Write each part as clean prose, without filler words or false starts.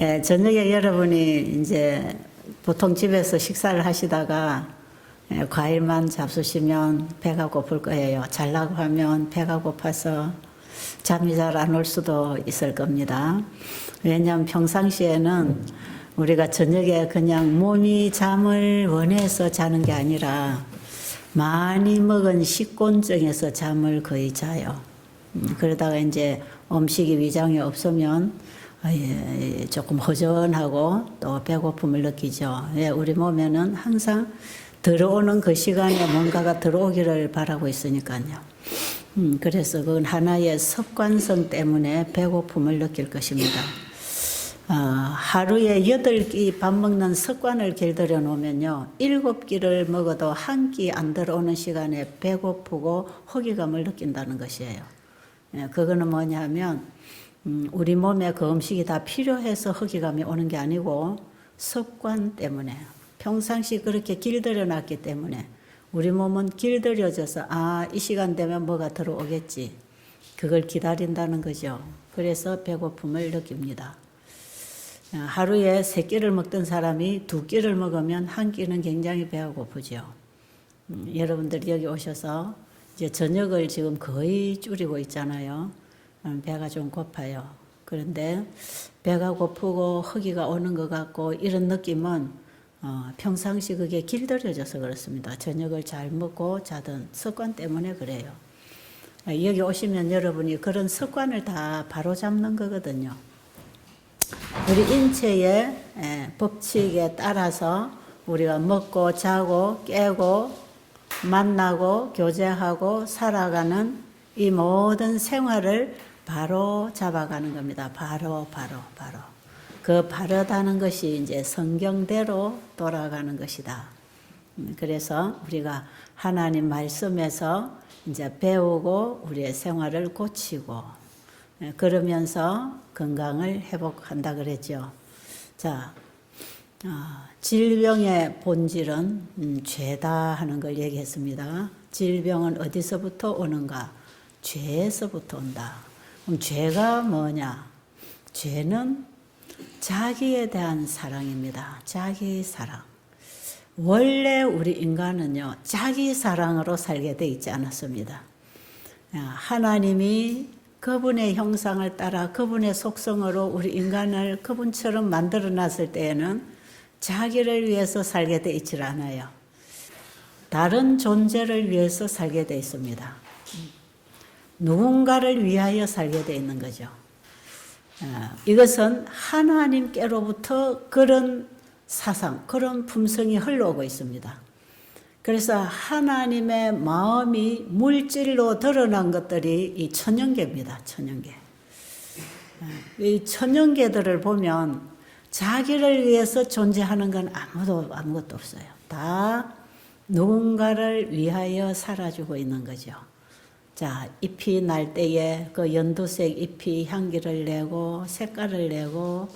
예, 저녁에 여러분이 이제 보통 집에서 식사를 하시다가 과일만 잡수시면 배가 고플 거예요. 잘라고 하면 배가 고파서 잠이 잘 안 올 수도 있을 겁니다. 왜냐하면 평상시에는 우리가 저녁에 그냥 몸이 잠을 원해서 자는 게 아니라 많이 먹은 식곤증에서 잠을 거의 자요. 그러다가 이제 음식이 위장에 없으면 조금 허전하고 또 배고픔을 느끼죠. 우리 몸에는 항상 들어오는 그 시간에 뭔가가 들어오기를 바라고 있으니까요. 그래서 그건 하나의 습관성 때문에 배고픔을 느낄 것입니다. 하루에 8끼 밥 먹는 습관을 길들여 놓으면요, 7끼를 먹어도 한 끼 안 들어오는 시간에 배고프고 허기감을 느낀다는 것이에요. 그거는 뭐냐면 우리 몸에 그 음식이 다 필요해서 허기감이 오는 게 아니고 습관 때문에 평상시 그렇게 길들여 놨기 때문에 우리 몸은 길들여져서 이 시간 되면 뭐가 들어오겠지, 그걸 기다린다는 거죠. 그래서 배고픔을 느낍니다. 하루에 3끼를 먹던 사람이 2끼를 먹으면 한 끼는 굉장히 배가 고프죠. 여러분들이 여기 오셔서 이제 저녁을 지금 거의 줄이고 있잖아요. 배가 좀 고파요. 그런데 배가 고프고 허기가 오는 것 같고 이런 느낌은 평상시 그게 길들여져서 그렇습니다. 저녁을 잘 먹고 자던 습관 때문에 그래요. 여기 오시면 여러분이 그런 습관을 다 바로잡는 거거든요. 우리 인체의 법칙에 따라서 우리가 먹고 자고 깨고 만나고 교제하고 살아가는 이 모든 생활을 바로 잡아가는 겁니다. 바로. 그 바르다는 것이 이제 성경대로 돌아가는 것이다. 그래서 우리가 하나님 말씀에서 이제 배우고 우리의 생활을 고치고 그러면서 건강을 회복한다 그랬죠. 자, 질병의 본질은 죄다 하는 걸 얘기했습니다. 질병은 어디서부터 오는가? 죄에서부터 온다. 그럼 죄가 뭐냐? 죄는 자기에 대한 사랑입니다. 자기 사랑. 원래 우리 인간은요, 자기 사랑으로 살게 돼 있지 않았습니다. 하나님이 그분의 형상을 따라 그분의 속성으로 우리 인간을 그분처럼 만들어 놨을 때에는 자기를 위해서 살게 돼 있질 않아요. 다른 존재를 위해서 살게 돼 있습니다. 누군가를 위하여 살게 돼 있는 거죠. 이것은 하나님께로부터 그런 사상, 그런 품성이 흘러오고 있습니다. 그래서 하나님의 마음이 물질로 드러난 것들이 이 천연계입니다. 천연계. 이 천연계들을 보면 자기를 위해서 존재하는 건 아무것도 없어요. 다 누군가를 위하여 살아주고 있는 거죠. 자, 잎이 날 때에 그 연두색 잎이 향기를 내고 색깔을 내고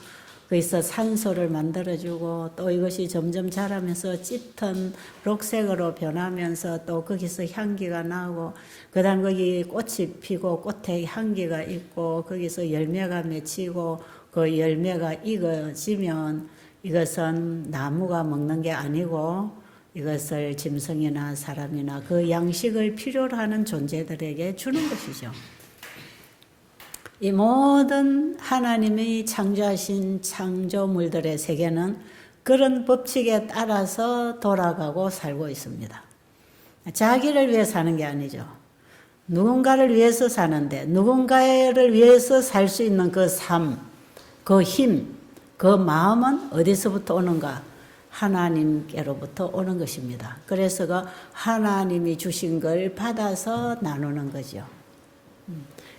거기서 산소를 만들어주고 또 이것이 점점 자라면서 짙은 녹색으로 변하면서 또 거기서 향기가 나고 그 다음 거기 꽃이 피고 꽃에 향기가 있고 거기서 열매가 맺히고 그 열매가 익어지면 이것은 나무가 먹는 게 아니고 이것을 짐승이나 사람이나 그 양식을 필요로 하는 존재들에게 주는 것이죠. 이 모든 하나님이 창조하신 창조물들의 세계는 그런 법칙에 따라서 돌아가고 살고 있습니다. 자기를 위해 사는 게 아니죠. 누군가를 위해서 사는데 누군가를 위해서 살 수 있는 그 삶, 그 힘, 그 마음은 어디서부터 오는가? 하나님께로부터 오는 것입니다. 그래서 그 하나님이 주신 걸 받아서 나누는 거죠.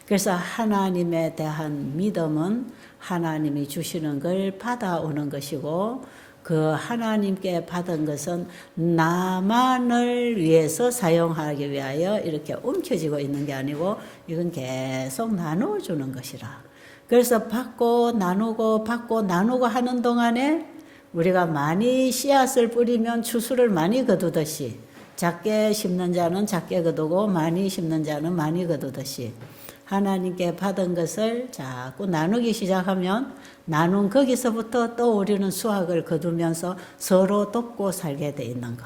그래서 하나님에 대한 믿음은 하나님이 주시는 걸 받아오는 것이고 그 하나님께 받은 것은 나만을 위해서 사용하기 위하여 이렇게 움켜쥐고 있는 게 아니고 이건 계속 나누어주는 것이라. 그래서 받고 나누고 받고 나누고 하는 동안에 우리가 많이 씨앗을 뿌리면 추수를 많이 거두듯이 작게 심는 자는 작게 거두고 많이 심는 자는 많이 거두듯이 하나님께 받은 것을 자꾸 나누기 시작하면 나눈 거기서부터 또 우리는 수확을 거두면서 서로 돕고 살게 돼 있는 거.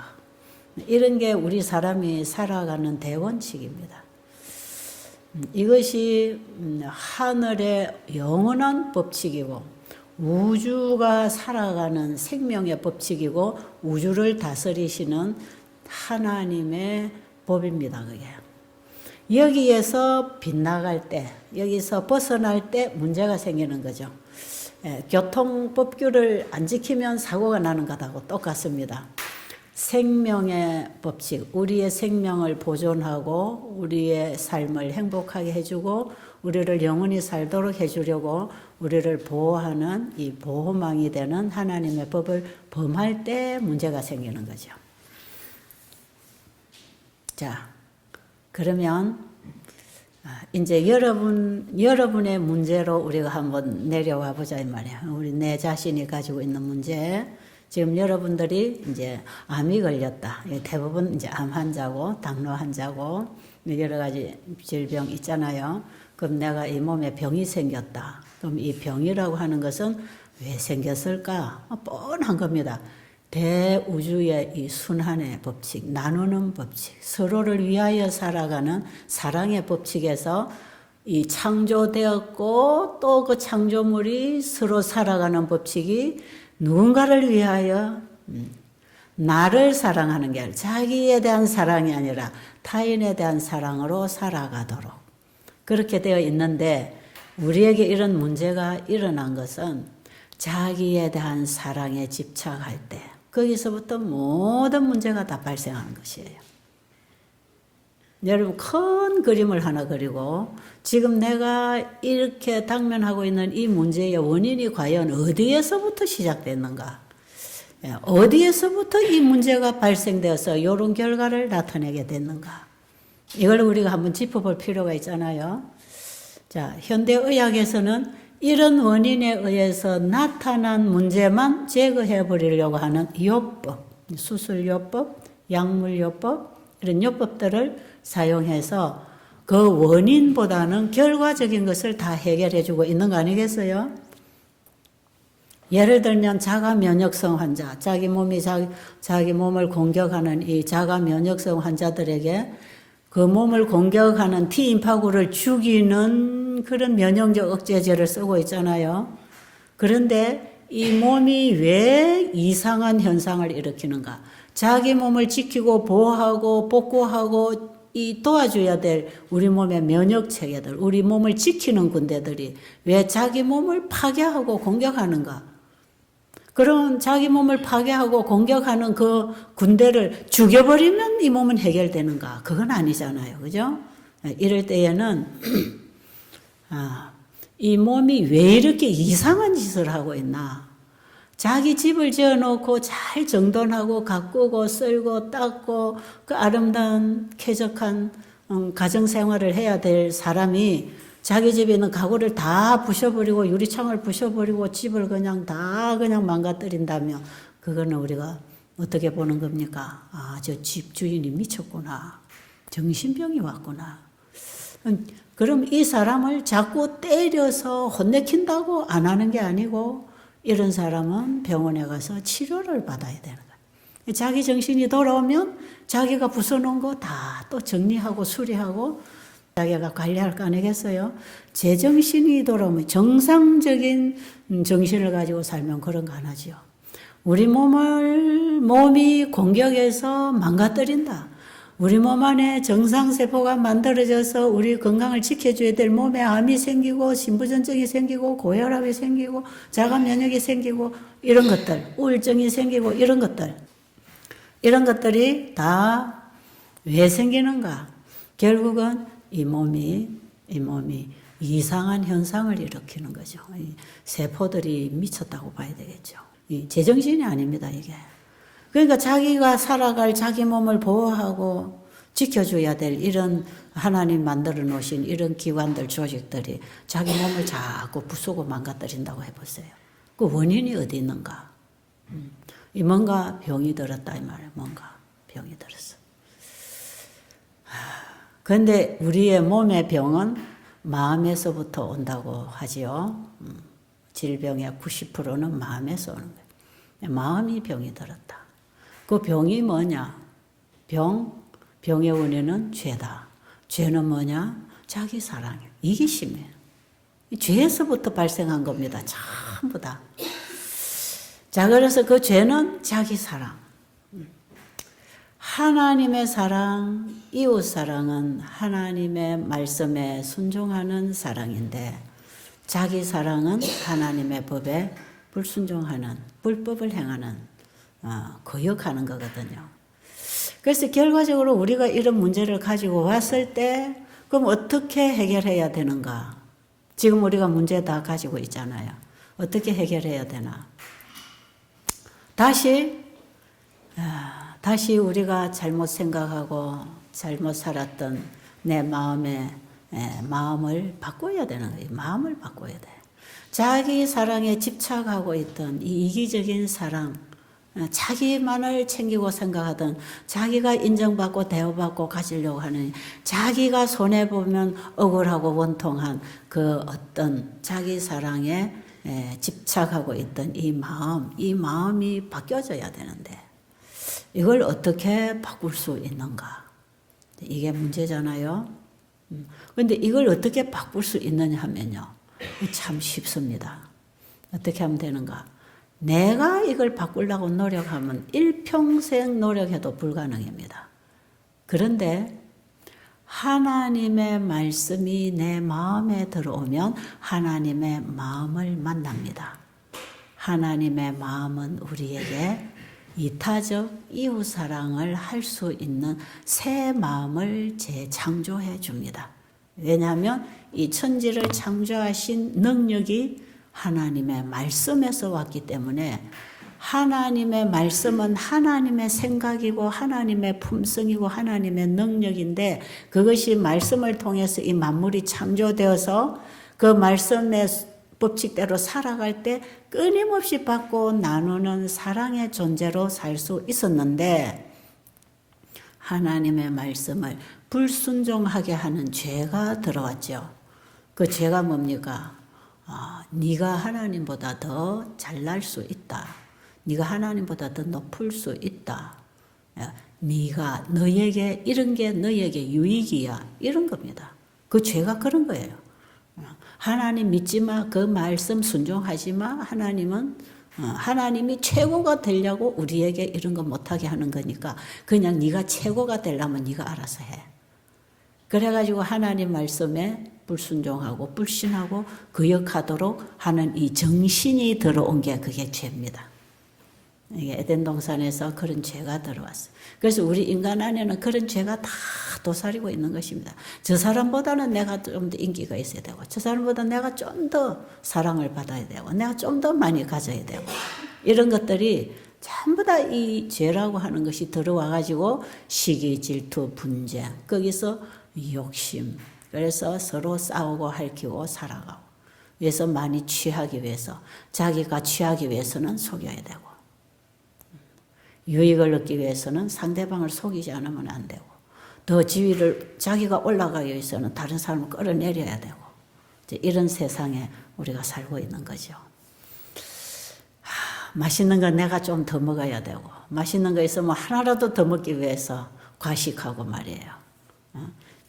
이런 게 우리 사람이 살아가는 대원칙입니다. 이것이 하늘의 영원한 법칙이고 우주가 살아가는 생명의 법칙이고 우주를 다스리시는 하나님의 법입니다. 그게. 여기에서 빗나갈 때, 여기서 벗어날 때 문제가 생기는 거죠. 교통법규를 안 지키면 사고가 나는 것하고 똑같습니다. 생명의 법칙, 우리의 생명을 보존하고 우리의 삶을 행복하게 해주고 우리를 영원히 살도록 해주려고 우리를 보호하는 이 보호망이 되는 하나님의 법을 범할 때 문제가 생기는 거죠. 자, 그러면 이제 여러분의 문제로 우리가 한번 내려와 보자 이 말이야. 우리 내 자신이 가지고 있는 문제. 지금 여러분들이 이제 암이 걸렸다. 대부분 이제 암 환자고 당뇨 환자고 여러 가지 질병 있잖아요. 그럼 내가 이 몸에 병이 생겼다. 그럼 이 병이라고 하는 것은 왜 생겼을까? 뻔한 겁니다. 대우주의 이 순환의 법칙, 나누는 법칙, 서로를 위하여 살아가는 사랑의 법칙에서 이 창조되었고 또 그 창조물이 서로 살아가는 법칙이 누군가를 위하여 나를 사랑하는 게 아니라 자기에 대한 사랑이 아니라 타인에 대한 사랑으로 살아가도록 그렇게 되어 있는데 우리에게 이런 문제가 일어난 것은 자기에 대한 사랑에 집착할 때 거기서부터 모든 문제가 다 발생하는 것이에요. 여러분 큰 그림을 하나 그리고 지금 내가 이렇게 당면하고 있는 이 문제의 원인이 과연 어디에서부터 시작됐는가? 어디에서부터 이 문제가 발생되어서 이런 결과를 나타내게 됐는가? 이걸 우리가 한번 짚어볼 필요가 있잖아요. 자, 현대의학에서는 이런 원인에 의해서 나타난 문제만 제거해 버리려고 하는 요법, 수술요법, 약물요법 이런 요법들을 사용해서 그 원인보다는 결과적인 것을 다 해결해 주고 있는 거 아니겠어요? 예를 들면 자가 면역성 환자, 자기 몸을 공격하는 이 자가 면역성 환자들에게 그 몸을 공격하는 T인파구를 죽이는 그런 면역력 억제제를 쓰고 있잖아요. 그런데 이 몸이 왜 이상한 현상을 일으키는가? 자기 몸을 지키고 보호하고 복구하고 이 도와줘야 될 우리 몸의 면역 체계들, 우리 몸을 지키는 군대들이 왜 자기 몸을 파괴하고 공격하는가? 그런 자기 몸을 파괴하고 공격하는 그 군대를 죽여버리면 이 몸은 해결되는가? 그건 아니잖아요. 그죠? 이럴 때에는, 이 몸이 왜 이렇게 이상한 짓을 하고 있나? 자기 집을 지어놓고 잘 정돈하고 가꾸고 쓸고 닦고 그 아름다운 쾌적한 가정생활을 해야 될 사람이 자기 집에 있는 가구를 다 부셔버리고 유리창을 부셔버리고 집을 그냥 망가뜨린다면 그거는 우리가 어떻게 보는 겁니까? 저 집 주인이 미쳤구나. 정신병이 왔구나. 그럼 이 사람을 자꾸 때려서 혼내킨다고 안 하는 게 아니고 이런 사람은 병원에 가서 치료를 받아야 되는 거예요. 자기 정신이 돌아오면 자기가 부숴놓은 거 다 또 정리하고 수리하고 자기가 관리할 거 아니겠어요? 제정신이 돌아오면 정상적인 정신을 가지고 살면 그런 거 안 하죠. 우리 몸이 공격해서 망가뜨린다. 우리 몸 안에 정상세포가 만들어져서 우리 건강을 지켜줘야 될 몸에 암이 생기고 신부전증이 생기고 고혈압이 생기고 자가면역이 생기고 이런 것들, 우울증이 생기고 이런 것들이 다 왜 생기는가? 결국은 이 몸이 이상한 현상을 일으키는 거죠. 이 세포들이 미쳤다고 봐야 되겠죠. 제정신이 아닙니다, 이게. 그러니까 자기가 살아갈 자기 몸을 보호하고 지켜줘야 될 이런 하나님 만들어 놓으신 이런 기관들, 조직들이 자기 몸을 자꾸 부수고 망가뜨린다고 해보세요. 그 원인이 어디 있는가? 뭔가 병이 들었다 이 말이에요. 뭔가 병이 들었어. 그런데 우리의 몸의 병은 마음에서부터 온다고 하지요. 질병의 90%는 마음에서 오는 거예요. 마음이 병이 들었다. 그 병이 뭐냐? 병의 원인은 죄다. 죄는 뭐냐? 자기 사랑이에요. 이기심이에요. 죄에서부터 발생한 겁니다. 전부 다. 자, 그래서 그 죄는 자기 사랑. 하나님의 사랑, 이웃 사랑은 하나님의 말씀에 순종하는 사랑인데, 자기 사랑은 하나님의 법에 불순종하는, 불법을 행하는, 거역하는 거거든요. 그래서 결과적으로 우리가 이런 문제를 가지고 왔을 때, 그럼 어떻게 해결해야 되는가? 지금 우리가 문제 다 가지고 있잖아요. 어떻게 해결해야 되나? 다시 우리가 잘못 생각하고 잘못 살았던 내 마음을 바꿔야 되는 거예요. 마음을 바꿔야 돼. 자기 사랑에 집착하고 있던 이 이기적인 사랑, 자기만을 챙기고 생각하던, 자기가 인정받고 대우받고 가지려고 하는, 자기가 손해보면 억울하고 원통한 그 어떤 자기 사랑에 집착하고 있던 이 마음이 바뀌어져야 되는데, 이걸 어떻게 바꿀 수 있는가? 이게 문제잖아요. 그런데 이걸 어떻게 바꿀 수 있느냐 하면요, 참 쉽습니다. 어떻게 하면 되는가? 내가 이걸 바꾸려고 노력하면 일평생 노력해도 불가능입니다. 그런데 하나님의 말씀이 내 마음에 들어오면 하나님의 마음을 만납니다. 하나님의 마음은 우리에게 이타적 이웃사랑을 할 수 있는 새 마음을 재창조해 줍니다. 왜냐하면 이 천지를 창조하신 능력이 하나님의 말씀에서 왔기 때문에, 하나님의 말씀은 하나님의 생각이고 하나님의 품성이고 하나님의 능력인데, 그것이 말씀을 통해서 이 만물이 창조되어서 그 말씀의 법칙대로 살아갈 때 끊임없이 받고 나누는 사랑의 존재로 살 수 있었는데, 하나님의 말씀을 불순종하게 하는 죄가 들어왔죠. 그 죄가 뭡니까? 네가 하나님보다 더 잘날 수 있다. 네가 하나님보다 더 높을 수 있다. 네가 너에게 이런 게 너에게 유익이야. 이런 겁니다. 그 죄가 그런 거예요. 하나님 믿지 마. 그 말씀 순종하지 마. 하나님이 최고가 되려고 우리에게 이런 거 못하게 하는 거니까 그냥 네가 최고가 되려면 네가 알아서 해. 그래가지고 하나님 말씀에 불순종하고 불신하고 거역하도록 하는 이 정신이 들어온 게 그게 죄입니다. 이게 에덴 동산에서 그런 죄가 들어왔어요. 그래서 우리 인간 안에는 그런 죄가 다 도사리고 있는 것입니다. 저 사람보다는 내가 좀 더 인기가 있어야 되고, 저 사람보다 내가 좀 더 사랑을 받아야 되고, 내가 좀 더 많이 가져야 되고, 이런 것들이 전부 다 이 죄라고 하는 것이 들어와가지고 시기, 질투, 분쟁, 거기서 욕심, 그래서 서로 싸우고 핥히고 살아가고, 그래서 많이 취하기 위해서, 자기가 취하기 위해서는 속여야 되고, 유익을 얻기 위해서는 상대방을 속이지 않으면 안 되고, 더 지위를 자기가 올라가기 위해서는 다른 사람을 끌어내려야 되고, 이런 세상에 우리가 살고 있는 거죠. 맛있는 거 내가 좀 더 먹어야 되고, 맛있는 거 있으면 하나라도 더 먹기 위해서 과식하고 말이에요.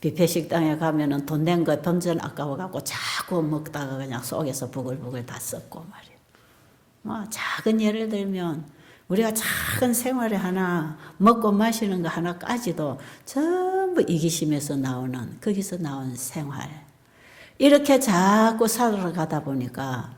뷔페 식당에 가면은 돈 낸 거 던전 아까워갖고 자꾸 먹다가 그냥 속에서 부글부글 다 썩고 말이에요. 작은 예를 들면 우리가 작은 생활에 하나, 먹고 마시는 거 하나까지도 전부 이기심에서 나오는, 거기서 나온 생활. 이렇게 자꾸 살아가다 보니까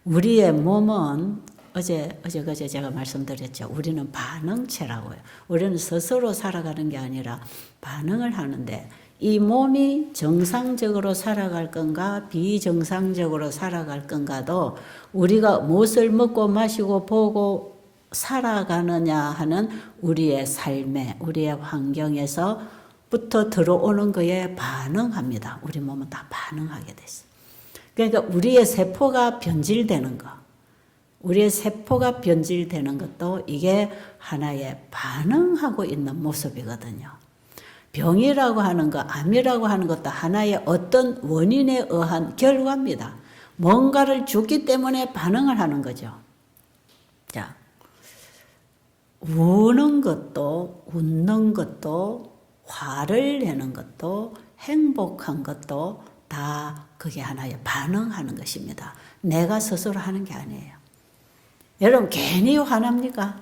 우리의 몸은 그제 제가 말씀드렸죠. 우리는 반응체라고요. 우리는 스스로 살아가는 게 아니라 반응을 하는데, 이 몸이 정상적으로 살아갈 건가 비정상적으로 살아갈 건가도 우리가 무엇을 먹고 마시고 보고 살아가느냐 하는 우리의 삶에, 우리의 환경에서부터 들어오는 거에 반응합니다. 우리 몸은 다 반응하게 됐어요. 그러니까 우리의 세포가 변질되는 거, 우리의 세포가 변질되는 것도 이게 하나의 반응하고 있는 모습이거든요. 병이라고 하는 것, 암이라고 하는 것도 하나의 어떤 원인에 의한 결과입니다. 뭔가를 줬기 때문에 반응을 하는 거죠. 자, 우는 것도, 웃는 것도, 화를 내는 것도, 행복한 것도 다 그게 하나의 반응하는 것입니다. 내가 스스로 하는 게 아니에요. 여러분, 괜히 화납니까?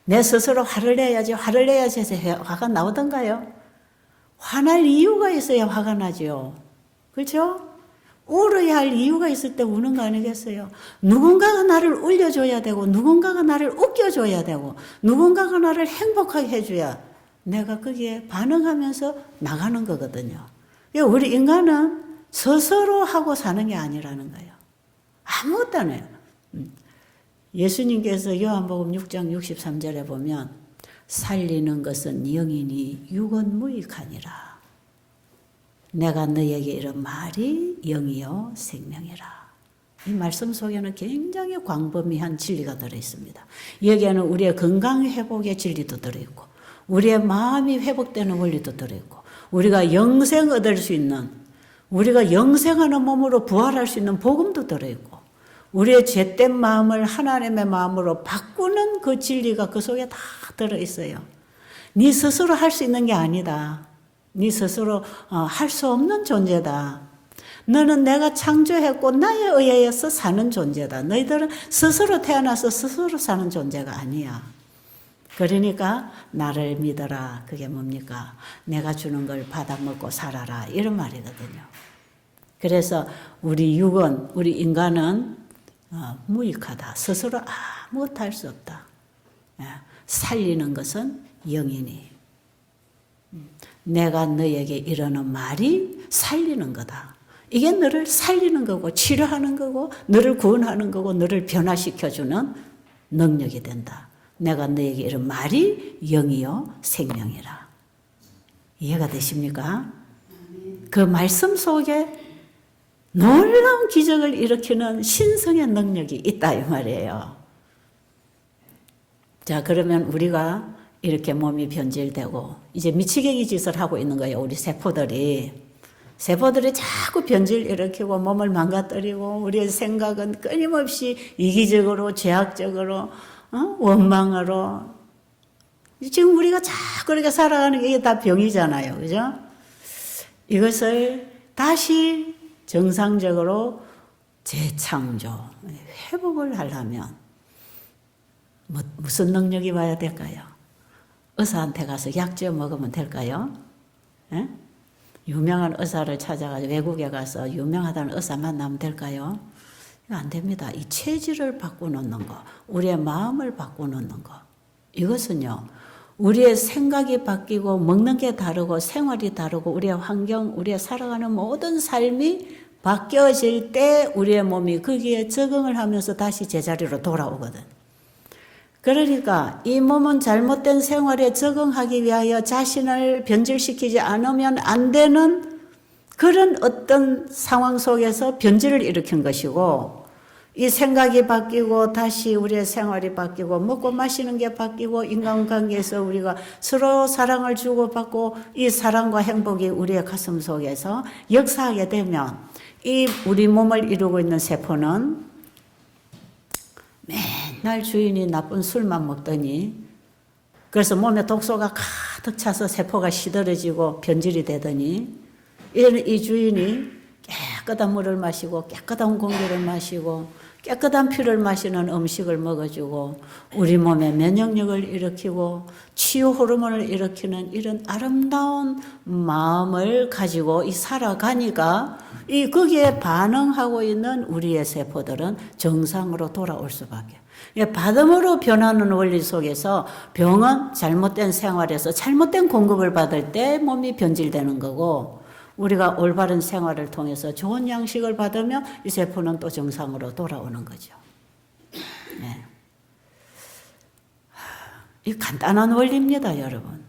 내 스스로 화를 내야지 해서 화가 나오던가요? 화날 이유가 있어야 화가 나죠. 그렇죠? 울어야 할 이유가 있을 때 우는 거 아니겠어요? 누군가가 나를 울려줘야 되고, 누군가가 나를 웃겨줘야 되고, 누군가가 나를 행복하게 해줘야 내가 거기에 반응하면서 나가는 거거든요. 우리 인간은 스스로 하고 사는 게 아니라는 거예요. 아무것도 안 해요. 예수님께서 요한복음 6장 63절에 보면 살리는 것은 영이니 육은 무익하니라. 내가 너에게 이런 말이 영이요 생명이라. 이 말씀 속에는 굉장히 광범위한 진리가 들어있습니다. 여기에는 우리의 건강 회복의 진리도 들어있고, 우리의 마음이 회복되는 원리도 들어있고, 우리가 영생 얻을 수 있는, 우리가 영생하는 몸으로 부활할 수 있는 복음도 들어있고, 우리의 죄된 마음을 하나님의 마음으로 바꾸는 그 진리가 그 속에 다 들어있어요. 네 스스로 할 수 있는 게 아니다. 네 스스로 할 수 없는 존재다. 너는 내가 창조했고 나에 의해서 사는 존재다. 너희들은 스스로 태어나서 스스로 사는 존재가 아니야. 그러니까 나를 믿어라. 그게 뭡니까? 내가 주는 걸 받아먹고 살아라. 이런 말이거든요. 그래서 우리 육은, 우리 인간은 무익하다. 스스로 아무것도 할 수 없다. 살리는 것은 영이니. 내가 너에게 이러는 말이 살리는 거다. 이게 너를 살리는 거고, 치료하는 거고, 너를 구원하는 거고, 너를 변화시켜주는 능력이 된다. 내가 너에게 이런 말이 영이요 생명이라. 이해가 되십니까? 그 말씀 속에 놀라운 기적을 일으키는 신성의 능력이 있다 이 말이에요. 자, 그러면 우리가 이렇게 몸이 변질되고 이제 미치겠이 짓을 하고 있는 거예요. 우리 세포들이 자꾸 변질 일으키고 몸을 망가뜨리고, 우리의 생각은 끊임없이 이기적으로, 죄악적으로, 원망으로. 지금 우리가 자꾸 이렇게 살아가는 게 이게 다 병이잖아요. 그죠? 이것을 다시 정상적으로 재창조, 회복을 하려면 무슨 능력이 와야 될까요? 의사한테 가서 약지어 먹으면 될까요? 에? 유명한 의사를 찾아가지고 외국에 가서 유명하다는 의사 만나면 될까요? 이거 안 됩니다. 이 체질을 바꿔놓는 거, 우리의 마음을 바꿔놓는 거, 이것은요, 우리의 생각이 바뀌고 먹는 게 다르고 생활이 다르고 우리의 환경, 우리의 살아가는 모든 삶이 바뀌어질 때 우리의 몸이 거기에 적응을 하면서 다시 제자리로 돌아오거든. 그러니까 이 몸은 잘못된 생활에 적응하기 위하여 자신을 변질시키지 않으면 안 되는 그런 어떤 상황 속에서 변질을 일으킨 것이고, 이 생각이 바뀌고 다시 우리의 생활이 바뀌고 먹고 마시는 게 바뀌고 인간관계에서 우리가 서로 사랑을 주고받고 이 사랑과 행복이 우리의 가슴 속에서 역사하게 되면 이 우리 몸을 이루고 있는 세포는 맨날 주인이 나쁜 술만 먹더니, 그래서 몸에 독소가 가득 차서 세포가 시들어지고 변질이 되더니, 이제는 이 주인이 깨끗한 물을 마시고 깨끗한 공기를 마시고 깨끗한 피를 마시는 음식을 먹어주고 우리 몸에 면역력을 일으키고 치유 호르몬을 일으키는 이런 아름다운 마음을 가지고 이 살아가니까 이 거기에 반응하고 있는 우리의 세포들은 정상으로 돌아올 수밖에. 받음으로 변하는 원리 속에서 병은 잘못된 생활에서 잘못된 공급을 받을 때 몸이 변질되는 거고, 우리가 올바른 생활을 통해서 좋은 양식을 받으면 이 세포는 또 정상으로 돌아오는 거죠. 네. 이 간단한 원리입니다, 여러분.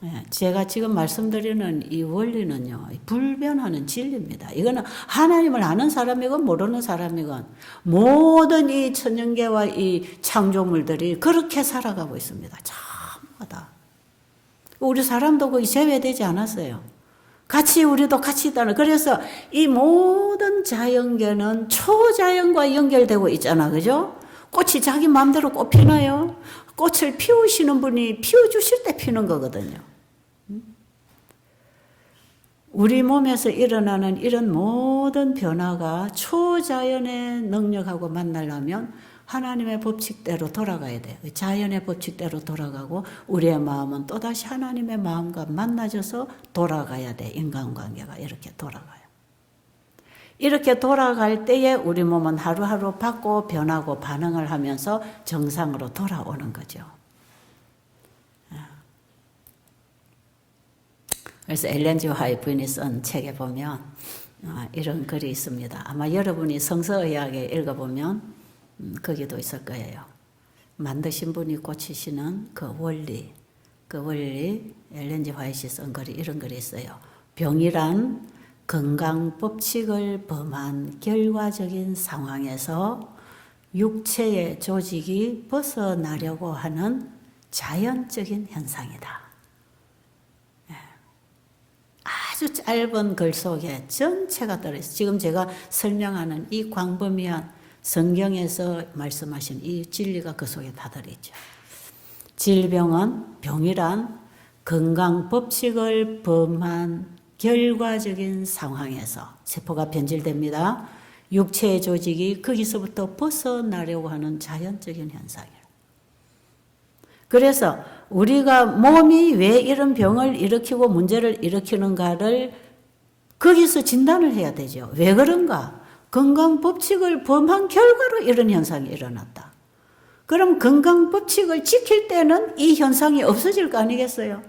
네. 제가 지금 말씀드리는 이 원리는요, 불변하는 진리입니다. 이거는 하나님을 아는 사람이건 모르는 사람이건 모든 이 천연계와 이 창조물들이 그렇게 살아가고 있습니다. 전부 다. 우리 사람도 거기 제외되지 않았어요. 같이 우리도 같이 있다는. 그래서 이 모든 자연계는 초자연과 연결되고 있잖아. 그죠? 꽃이 자기 마음대로 꽃 피나요? 꽃을 피우시는 분이 피워주실 때 피는 거거든요. 우리 몸에서 일어나는 이런 모든 변화가 초자연의 능력하고 만나려면 하나님의 법칙대로 돌아가야 돼요. 자연의 법칙대로 돌아가고 우리의 마음은 또다시 하나님의 마음과 만나져서 돌아가야 돼. 인간관계가 이렇게 돌아가요. 이렇게 돌아갈 때에 우리 몸은 하루하루 바뀌고 변하고 반응을 하면서 정상으로 돌아오는 거죠. 그래서 엘렌 G. 화이트 부인이 쓴 책에 보면 이런 글이 있습니다. 아마 여러분이 성서의학에 읽어보면 거기도 있을 거예요. 만드신 분이 고치시는 그 원리 엘렌 G. 화이트이 쓴 글이 이런 글이 있어요. 병이란 건강 법칙을 범한 결과적인 상황에서 육체의 조직이 벗어나려고 하는 자연적인 현상이다. 아주 짧은 글 속에 전체가 들어있어요. 지금 제가 설명하는 이 광범위한 성경에서 말씀하신 이 진리가 그 속에 다 들어있죠. 질병은 병이란 건강 법칙을 범한 결과적인 상황에서 세포가 변질됩니다. 육체의 조직이 거기서부터 벗어나려고 하는 자연적인 현상이에요. 그래서 우리가 몸이 왜 이런 병을 일으키고 문제를 일으키는가를 거기서 진단을 해야 되죠. 왜 그런가? 건강 법칙을 범한 결과로 이런 현상이 일어났다. 그럼 건강 법칙을 지킬 때는 이 현상이 없어질 거 아니겠어요?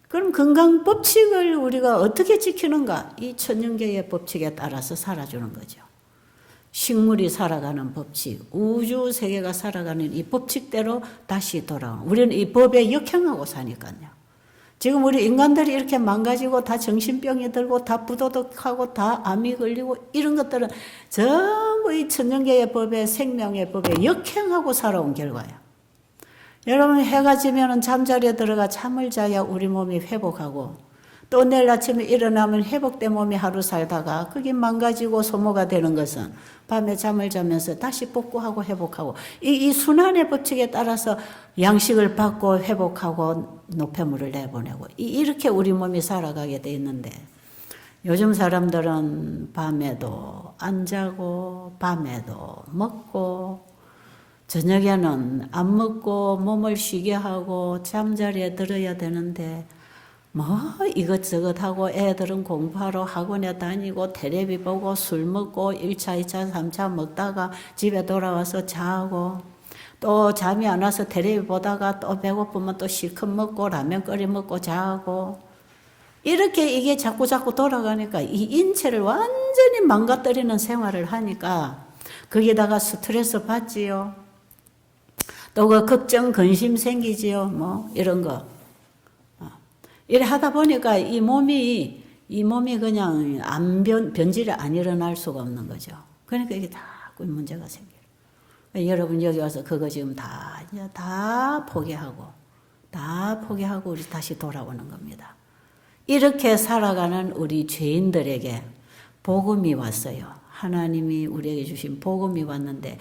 그럼 건강 법칙을 우리가 어떻게 지키는가? 이 천연계의 법칙에 따라서 살아주는 거죠. 식물이 살아가는 법칙, 우주 세계가 살아가는 이 법칙대로 다시 돌아오는. 우리는 이 법에 역행하고 사니까요. 지금 우리 인간들이 이렇게 망가지고 다 정신병이 들고 다 부도덕하고 다 암이 걸리고 이런 것들은 전부 이 천연계의 법에 생명의 법에 역행하고 살아온 결과예요. 여러분 해가 지면 잠자리에 들어가 잠을 자야 우리 몸이 회복하고 또 내일 아침에 일어나면 회복된 몸이 하루 살다가 그게 망가지고 소모가 되는 것은 밤에 잠을 자면서 다시 복구하고 회복하고 이 순환의 법칙에 따라서 양식을 받고 회복하고 노폐물을 내보내고 이렇게 우리 몸이 살아가게 돼 있는데 요즘 사람들은 밤에도 안 자고 밤에도 먹고 저녁에는 안 먹고 몸을 쉬게 하고 잠자리에 들어야 되는데 뭐 이것저것 하고 애들은 공부하러 학원에 다니고 텔레비 보고 술 먹고 1차, 2차, 3차 먹다가 집에 돌아와서 자고 또 잠이 안 와서 텔레비 보다가 또 배고프면 또 실컷 먹고 라면 끓여 먹고 자고 이렇게 이게 자꾸 돌아가니까 이 인체를 완전히 망가뜨리는 생활을 하니까 거기다가 스트레스 받지요. 또 그 걱정, 근심 생기지요. 뭐 이런 거. 이래 하다 보니까 이 몸이 그냥 변질이 안 일어날 수가 없는 거죠. 그러니까 이게 다 문제가 생겨요. 여러분 여기 와서 그거 지금 다 포기하고 우리 다시 돌아오는 겁니다. 이렇게 살아가는 우리 죄인들에게 복음이 왔어요. 하나님이 우리에게 주신 복음이 왔는데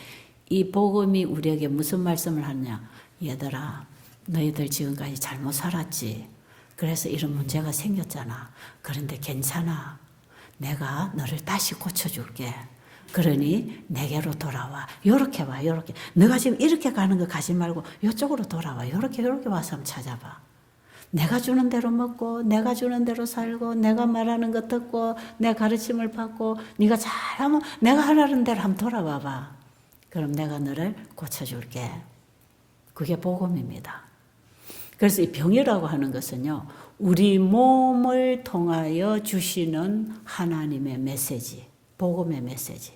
이 복음이 우리에게 무슨 말씀을 하느냐. 얘들아 너희들 지금까지 잘못 살았지. 그래서 이런 문제가 생겼잖아. 그런데 괜찮아. 내가 너를 다시 고쳐줄게. 그러니 내게로 돌아와. 요렇게 와, 요렇게. 너가 지금 이렇게 가는 거 가지 말고 요쪽으로 돌아와. 요렇게 와서 한번 찾아봐. 내가 주는 대로 먹고 내가 주는 대로 살고 내가 말하는 거 듣고 내 가르침을 받고 네가 잘하면 내가 하라는 대로 한번 돌아와봐. 그럼 내가 너를 고쳐줄게. 그게 복음입니다. 그래서 이 병이라고 하는 것은요, 우리 몸을 통하여 주시는 하나님의 메시지, 복음의 메시지.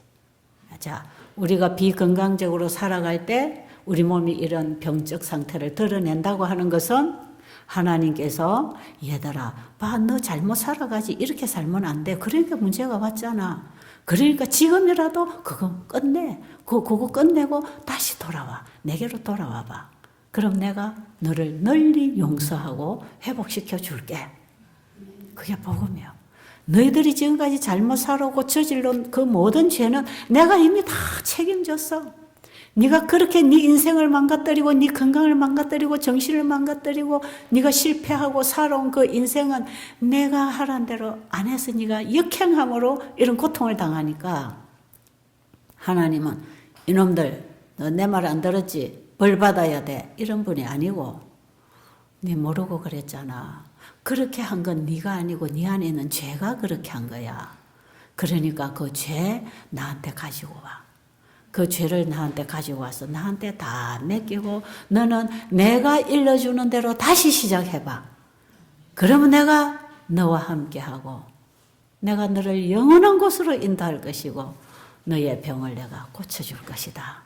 자, 우리가 비건강적으로 살아갈 때 우리 몸이 이런 병적 상태를 드러낸다고 하는 것은 하나님께서 얘들아, 봐, 너 잘못 살아가지. 이렇게 살면 안 돼. 그러니까 문제가 왔잖아. 그러니까 지금이라도 그거 끝내. 그거 끝내고 다시 돌아와. 내게로 돌아와 봐. 그럼 내가 너를 널리 용서하고 회복시켜 줄게. 그게 복음이요. 너희들이 지금까지 잘못 살아오고 저질른 그 모든 죄는 내가 이미 다 책임졌어. 네가 그렇게 네 인생을 망가뜨리고 네 건강을 망가뜨리고 정신을 망가뜨리고 네가 실패하고 살아온 그 인생은 내가 하란 대로 안 해서 네가 역행함으로 이런 고통을 당하니까 하나님은 이놈들 너 내 말 안 들었지? 벌 받아야 돼. 이런 분이 아니고 네 모르고 그랬잖아. 그렇게 한 건 네가 아니고 네 안에 있는 죄가 그렇게 한 거야. 그러니까 그 죄 나한테 가지고 와. 그 죄를 나한테 가지고 와서 나한테 다 맡기고 너는 내가 일러주는 대로 다시 시작해봐. 그러면 내가 너와 함께하고 내가 너를 영원한 곳으로 인도할 것이고 너의 병을 내가 고쳐줄 것이다.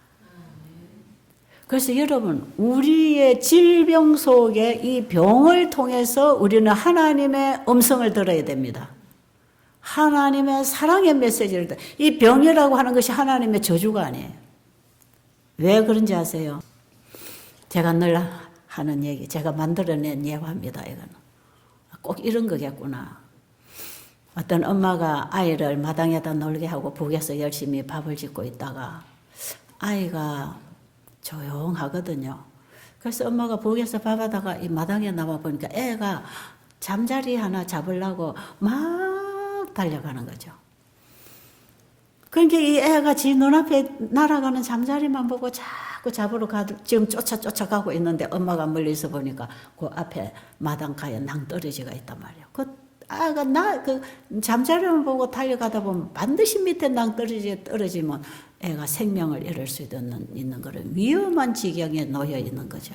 그래서 여러분 우리의 질병 속에 이 병을 통해서 우리는 하나님의 음성을 들어야 됩니다. 하나님의 사랑의 메시지를 들어야 돼요. 이 병이라고 하는 것이 하나님의 저주가 아니에요. 왜 그런지 아세요? 제가 늘 하는 얘기, 제가 만들어낸 예화입니다. 이거는 꼭 이런 거겠구나. 어떤 엄마가 아이를 마당에다 놀게 하고 북에서 열심히 밥을 짓고 있다가 아이가 조용하거든요. 그래서 엄마가 북에서 밥하다가 이 마당에 나와 보니까 애가 잠자리 하나 잡으려고 막 달려가는 거죠. 그러니까 이 애가 지 눈앞에 날아가는 잠자리만 보고 자꾸 잡으러 지금 쫓아가고 있는데 엄마가 멀리서 보니까 그 앞에 마당가에 낭떠러지가 있단 말이에요. 그 아가 그 잠자리만 보고 달려가다 보면 반드시 밑에 낭떠러지에 떨어지면 애가 생명을 잃을 수 있는 거를 위험한 지경에 놓여 있는 거죠.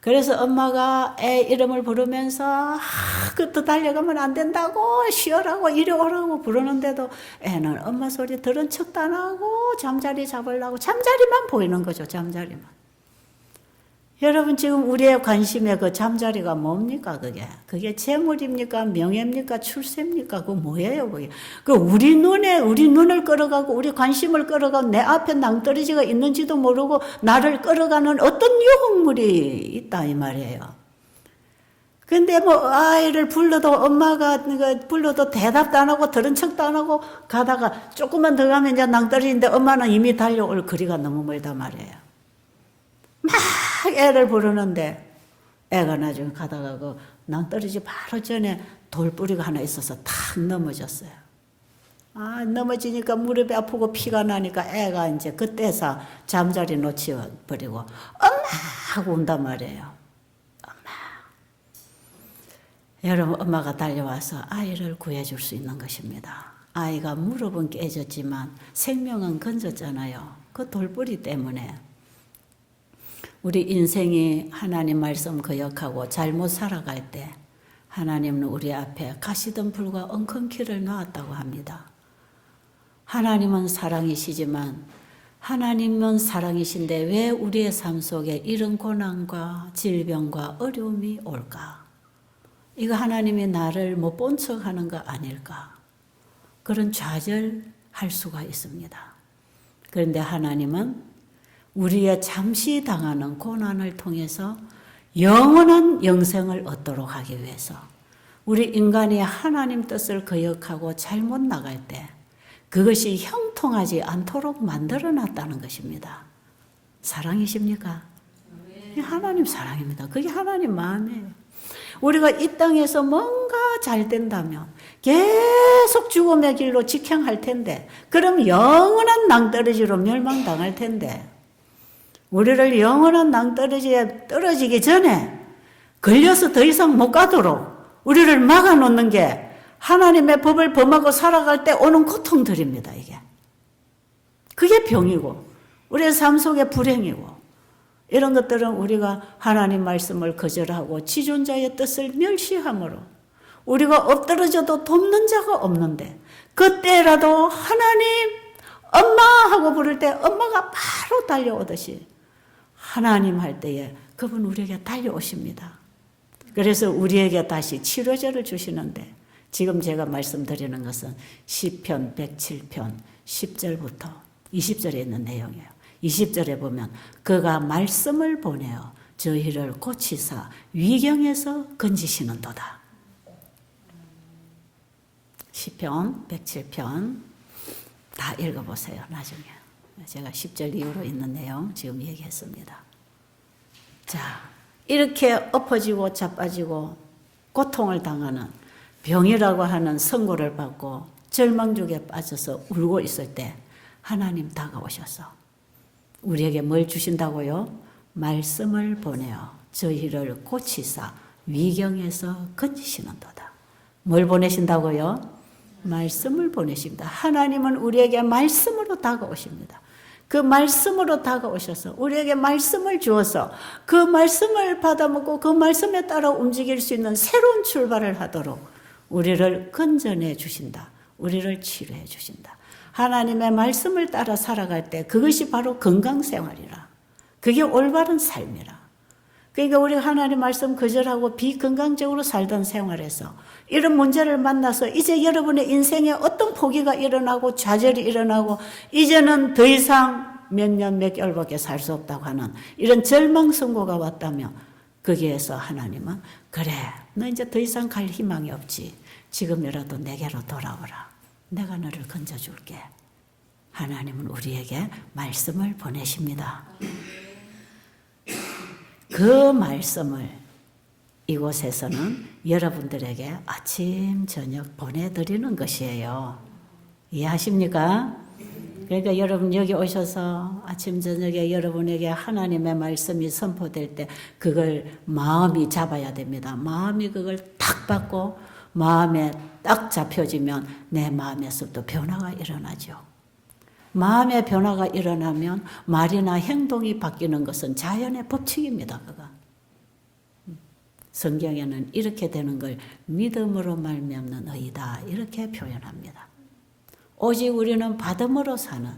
그래서 엄마가 애 이름을 부르면서 그것도 달려가면 안 된다고 쉬어라고 이리 오라고 부르는데도 애는 엄마 소리 들은 척도 안 하고 잠자리 잡으려고 잠자리만 보이는 거죠. 잠자리만. 여러분 지금 우리의 관심에 그 잠자리가 뭡니까 그게? 그게 재물입니까? 명예입니까? 출세입니까? 그거 뭐예요 그게? 그 우리 눈을 끌어가고 우리 관심을 끌어가고 내 앞에 낭떠러지가 있는지도 모르고 나를 끌어가는 어떤 유혹물이 있다 이 말이에요. 근데 뭐 아이를 불러도 엄마가 불러도 대답도 안 하고 들은 척도 안 하고 가다가 조금만 더 가면 이제 낭떠러지인데 엄마는 이미 달려올 거리가 너무 멀단 말이에요. 막 애를 부르는데 애가 나중에 가다가 그 낭떠러지 바로 전에 돌뿌리가 하나 있어서 탁 넘어졌어요. 넘어지니까 무릎이 아프고 피가 나니까 애가 이제 그때서 잠자리 놓치버리고 엄마 하고 운단 말이에요. 엄마. 여러분 엄마가 달려와서 아이를 구해줄 수 있는 것입니다. 아이가 무릎은 깨졌지만 생명은 건졌잖아요. 그 돌뿌리 때문에. 우리 인생이 하나님 말씀 거역하고 잘못 살아갈 때 하나님은 우리 앞에 가시던 불과 엉겅퀴를 놓았다고 합니다. 하나님은 사랑이시지만 하나님은 사랑이신데 왜 우리의 삶 속에 이런 고난과 질병과 어려움이 올까? 이거 하나님이 나를 못 본 척하는 거 아닐까? 그런 좌절할 수가 있습니다. 그런데 하나님은 우리의 잠시 당하는 고난을 통해서 영원한 영생을 얻도록 하기 위해서 우리 인간이 하나님 뜻을 거역하고 잘못 나갈 때 그것이 형통하지 않도록 만들어놨다는 것입니다. 사랑이십니까? 하나님 사랑입니다. 그게 하나님 마음이에요. 우리가 이 땅에서 뭔가 잘 된다면 계속 죽음의 길로 직행할 텐데 그럼 영원한 낭떠러지로 멸망당할 텐데 우리를 영원한 낭떠러지에 떨어지기 전에 걸려서 더 이상 못 가도록 우리를 막아놓는 게 하나님의 법을 범하고 살아갈 때 오는 고통들입니다. 이게. 그게 병이고 우리의 삶 속의 불행이고 이런 것들은 우리가 하나님 말씀을 거절하고 지존자의 뜻을 멸시함으로 우리가 엎드러져도 돕는 자가 없는데 그때라도 하나님 엄마 하고 부를 때 엄마가 바로 달려오듯이 하나님 할 때에 그분 우리에게 달려오십니다. 그래서 우리에게 다시 치료제를 주시는데 지금 제가 말씀드리는 것은 시편 107편 10절부터 20절에 있는 내용이에요. 20절에 보면 그가 말씀을 보내어 저희를 고치사 위경에서 건지시는도다. 시편 107편 다 읽어보세요. 나중에. 제가 10절 이후로 있는 내용 지금 얘기했습니다. 자, 이렇게 엎어지고 자빠지고 고통을 당하는 병이라고 하는 선고를 받고 절망족에 빠져서 울고 있을 때 하나님 다가오셔서 우리에게 뭘 주신다고요? 말씀을 보내어 저희를 고치사 위경에서 건지시는도다. 뭘 보내신다고요? 말씀을 보내십니다. 하나님은 우리에게 말씀으로 다가오십니다. 그 말씀으로 다가오셔서 우리에게 말씀을 주어서 그 말씀을 받아먹고 그 말씀에 따라 움직일 수 있는 새로운 출발을 하도록 우리를 건져내 주신다. 우리를 치료해 주신다. 하나님의 말씀을 따라 살아갈 때 그것이 바로 건강생활이라. 그게 올바른 삶이라. 그러니까 우리가 하나님 말씀 거절하고 비건강적으로 살던 생활에서 이런 문제를 만나서 이제 여러분의 인생에 어떤 포기가 일어나고 좌절이 일어나고 이제는 더 이상 몇 년 몇 개월밖에 살 수 없다고 하는 이런 절망 선고가 왔다면 거기에서 하나님은 그래 너 이제 더 이상 갈 희망이 없지. 지금이라도 내게로 돌아오라. 내가 너를 건져줄게. 하나님은 우리에게 말씀을 보내십니다. 그 말씀을 이곳에서는 여러분들에게 아침, 저녁 보내드리는 것이에요. 이해하십니까? 그러니까 여러분 여기 오셔서 아침, 저녁에 여러분에게 하나님의 말씀이 선포될 때 그걸 마음이 잡아야 됩니다. 마음이 그걸 딱 받고 마음에 딱 잡혀지면 내 마음에서도 변화가 일어나죠. 마음의 변화가 일어나면 말이나 행동이 바뀌는 것은 자연의 법칙입니다. 그가. 성경에는 이렇게 되는 걸 믿음으로 말미암는 의다 이렇게 표현합니다. 오직 우리는 받음으로 사는,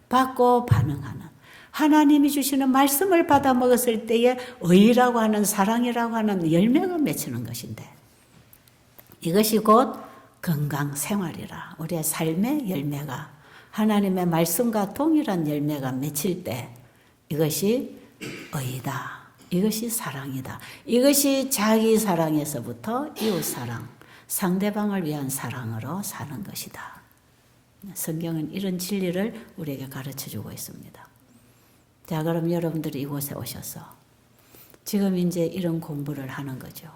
받고 반응하는 하나님이 주시는 말씀을 받아 먹었을 때에 의라고 하는 사랑이라고 하는 열매가 맺히는 것인데 이것이 곧 건강 생활이라. 우리의 삶의 열매가 하나님의 말씀과 동일한 열매가 맺힐 때 이것이 의다. 이것이 사랑이다. 이것이 자기 사랑에서부터 이웃 사랑, 상대방을 위한 사랑으로 사는 것이다. 성경은 이런 진리를 우리에게 가르쳐주고 있습니다. 자, 그럼 여러분들이 이곳에 오셔서 지금 이제 이런 공부를 하는 거죠.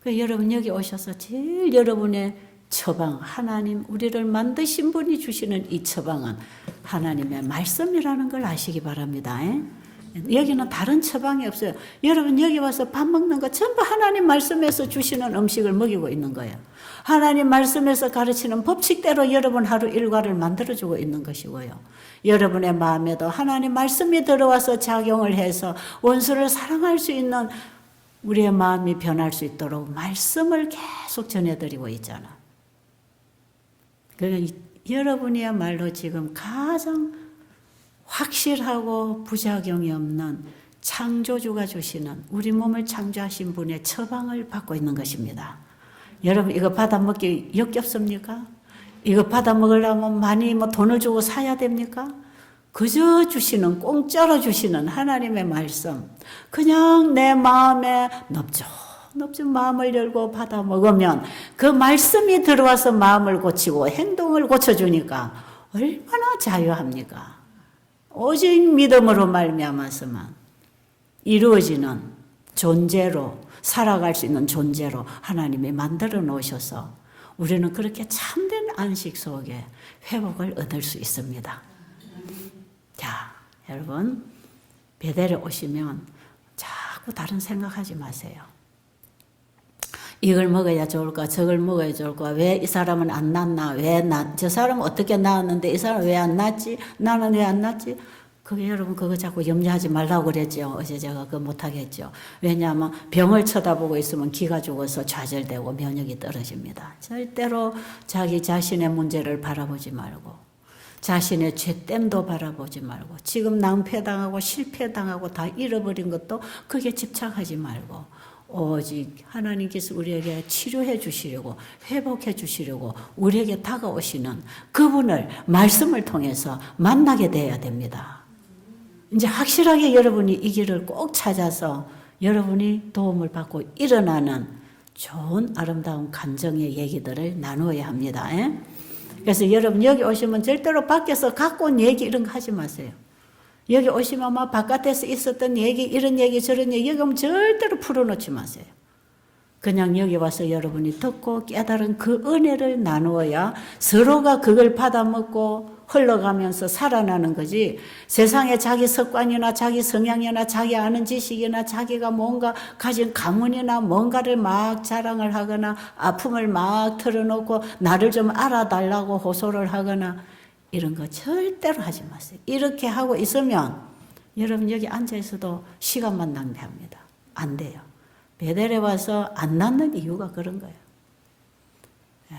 여러분 여기 오셔서 제일 여러분의 처방, 하나님 우리를 만드신 분이 주시는 이 처방은 하나님의 말씀이라는 걸 아시기 바랍니다. 여기는 다른 처방이 없어요. 여러분 여기 와서 밥 먹는 거 전부 하나님 말씀에서 주시는 음식을 먹이고 있는 거예요. 하나님 말씀에서 가르치는 법칙대로 여러분 하루 일과를 만들어주고 있는 것이고요. 여러분의 마음에도 하나님 말씀이 들어와서 작용을 해서 원수를 사랑할 수 있는 우리의 마음이 변할 수 있도록 말씀을 계속 전해드리고 있잖아. 그러니까 여러분이야말로 지금 가장 확실하고 부작용이 없는 창조주가 주시는 우리 몸을 창조하신 분의 처방을 받고 있는 것입니다. 여러분 이거 받아 먹기 역겹습니까? 이거 받아 먹으려면 많이 돈을 주고 사야 됩니까? 그저 주시는 공짜로 주시는 하나님의 말씀 그냥 내 마음에 넓적 마음을 열고 받아 먹으면 그 말씀이 들어와서 마음을 고치고 행동을 고쳐주니까 얼마나 자유합니까? 오직 믿음으로 말미암아서만 이루어지는 존재로 살아갈 수 있는 존재로 하나님이 만들어 놓으셔서 우리는 그렇게 참된 안식 속에 회복을 얻을 수 있습니다. 자, 여러분 베델에 오시면 자꾸 다른 생각하지 마세요. 이걸 먹어야 좋을까? 저걸 먹어야 좋을까? 왜 이 사람은 안 낳나? 저 사람은 어떻게 낳았는데 이 사람은 왜 안 낳지? 나는 왜 안 낳지? 그게 여러분 그거 자꾸 염려하지 말라고 그랬죠. 어제 제가 그거 못하겠죠. 왜냐하면 병을 쳐다보고 있으면 기가 죽어서 좌절되고 면역이 떨어집니다. 절대로 자기 자신의 문제를 바라보지 말고 자신의 죄됨도 바라보지 말고 지금 낭패당하고 실패당하고 다 잃어버린 것도 그게 집착하지 말고 오직 하나님께서 우리에게 치료해 주시려고 회복해 주시려고 우리에게 다가오시는 그분을 말씀을 통해서 만나게 돼야 됩니다. 이제 확실하게 여러분이 이 길을 꼭 찾아서 여러분이 도움을 받고 일어나는 좋은 아름다운 감정의 얘기들을 나누어야 합니다. 예? 그래서 여러분 여기 오시면 절대로 밖에서 갖고 온 얘기 이런 거 하지 마세요. 여기 오시면 막 바깥에서 있었던 얘기, 이런 얘기 저런 얘기 여기 오면 절대로 풀어놓지 마세요. 그냥 여기 와서 여러분이 듣고 깨달은 그 은혜를 나누어야 서로가 그걸 받아먹고 흘러가면서 살아나는 거지. 세상에 자기 습관이나 자기 성향이나 자기 아는 지식이나 자기가 뭔가 가진 가문이나 뭔가를 막 자랑을 하거나 아픔을 막 털어놓고 나를 좀 알아달라고 호소를 하거나 이런 거 절대로 하지 마세요. 이렇게 하고 있으면 여러분 여기 앉아있어도 시간만 낭비합니다. 안 돼요. 베델에 와서 안 낫는 이유가 그런 거예요. 예.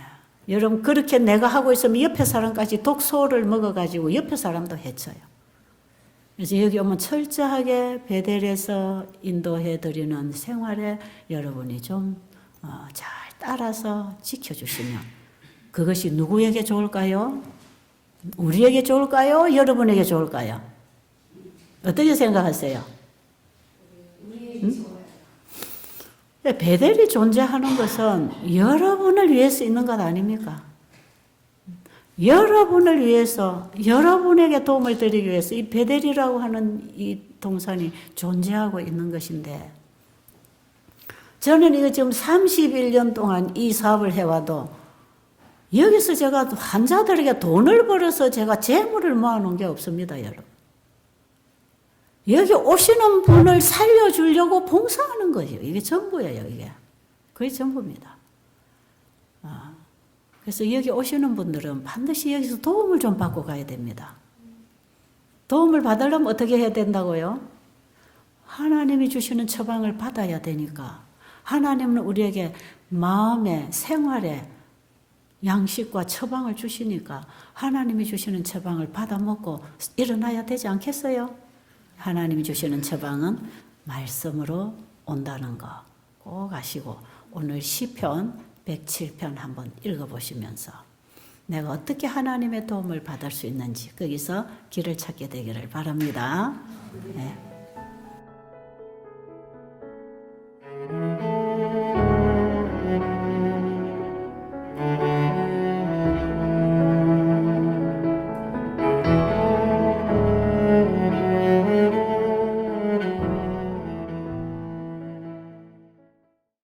여러분 그렇게 내가 하고 있으면 옆에 사람까지 독소를 먹어가지고 옆에 사람도 해쳐요. 그래서 여기 오면 철저하게 베델에서 인도해드리는 생활에 여러분이 좀 잘 따라서 지켜주시면 그것이 누구에게 좋을까요? 우리에게 좋을까요? 여러분에게 좋을까요? 어떻게 생각하세요? 응? 베델이 존재하는 것은 여러분을 위해서 있는 것 아닙니까? 여러분을 위해서, 여러분에게 도움을 드리기 위해서 이 베델이라고 하는 이 동산이 존재하고 있는 것인데, 저는 이거 지금 31년 동안 이 사업을 해와도 여기서 제가 환자들에게 돈을 벌어서 제가 재물을 모아놓은 게 없습니다, 여러분. 여기 오시는 분을 살려주려고 봉사하는 거예요. 이게 전부예요, 이게. 그게 전부입니다. 그래서 여기 오시는 분들은 반드시 여기서 도움을 좀 받고 가야 됩니다. 도움을 받으려면 어떻게 해야 된다고요? 하나님이 주시는 처방을 받아야 되니까. 하나님은 우리에게 마음에, 생활에 양식과 처방을 주시니까 하나님이 주시는 처방을 받아먹고 일어나야 되지 않겠어요? 하나님이 주시는 처방은 말씀으로 온다는 거 꼭 아시고 오늘 시편 107편 한번 읽어보시면서 내가 어떻게 하나님의 도움을 받을 수 있는지 거기서 길을 찾게 되기를 바랍니다. 네.